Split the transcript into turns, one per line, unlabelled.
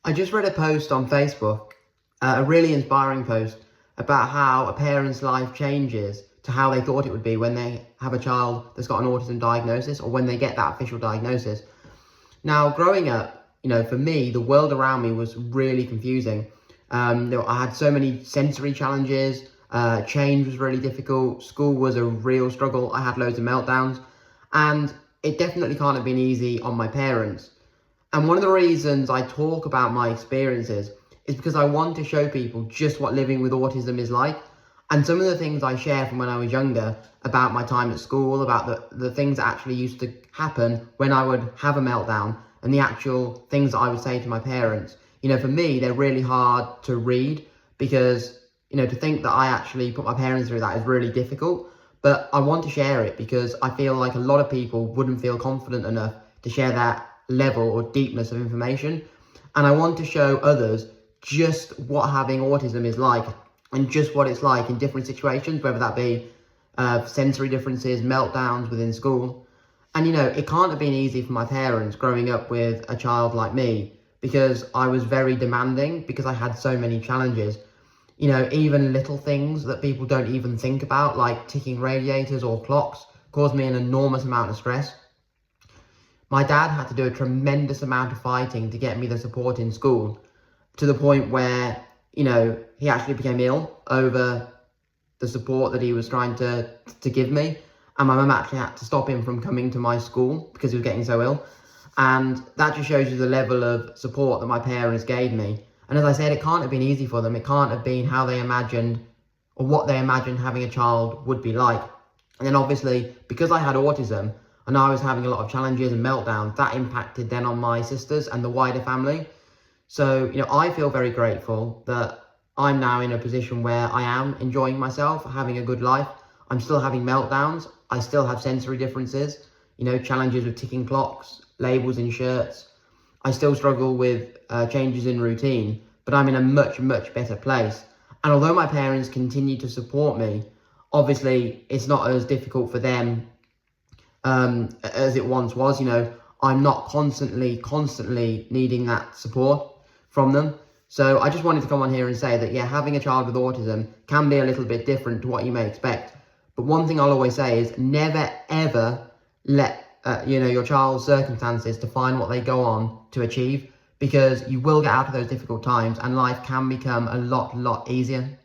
I just read a post on Facebook, a really inspiring post about how a parent's life changes to how they thought it would be when they have a child that's got an autism diagnosis or when they get that official diagnosis. Now, growing up, for me, the world around me was really confusing. I had so many sensory challenges, change was really difficult, school was a real struggle, I had loads of meltdowns, and it definitely can't have been easy on my parents. And one of the reasons I talk about my experiences is because I want to show people just what living with autism is like. And some of the things I share from when I was younger about my time at school, about the things that actually used to happen when I would have a meltdown, and the actual things that I would say to my parents. For me, they're really hard to read because, to think that I actually put my parents through that is really difficult. But I want to share it because I feel like a lot of people wouldn't feel confident enough to share that level or deepness of information. And I want to show others just what having autism is like and just what it's like in different situations, whether that be sensory differences, meltdowns within school. And it can't have been easy for my parents growing up with a child like me because I was very demanding, because I had so many challenges. Even little things that people don't even think about, like ticking radiators or clocks, caused me an enormous amount of stress. My dad had to do a tremendous amount of fighting to get me the support in school, to the point where, he actually became ill over the support that he was trying to give me. And my mum actually had to stop him from coming to my school because he was getting so ill. And that just shows you the level of support that my parents gave me. And as I said, it can't have been easy for them. It can't have been how they imagined or what they imagined having a child would be like. And then obviously, because I had autism and I was having a lot of challenges and meltdowns, that impacted then on my sisters and the wider family. So, I feel very grateful that I'm now in a position where I am enjoying myself, having a good life. I'm still having meltdowns. I still have sensory differences, challenges with ticking clocks, labels in shirts. I still struggle with changes in routine, but I'm in a much, much better place. And although my parents continue to support me, obviously it's not as difficult for them as it once was. I'm not constantly needing that support from them. So I just wanted to come on here and say that, having a child with autism can be a little bit different to what you may expect. But one thing I'll always say is never, ever let your child's circumstances define what they go on to achieve, because you will get out of those difficult times and life can become a lot easier.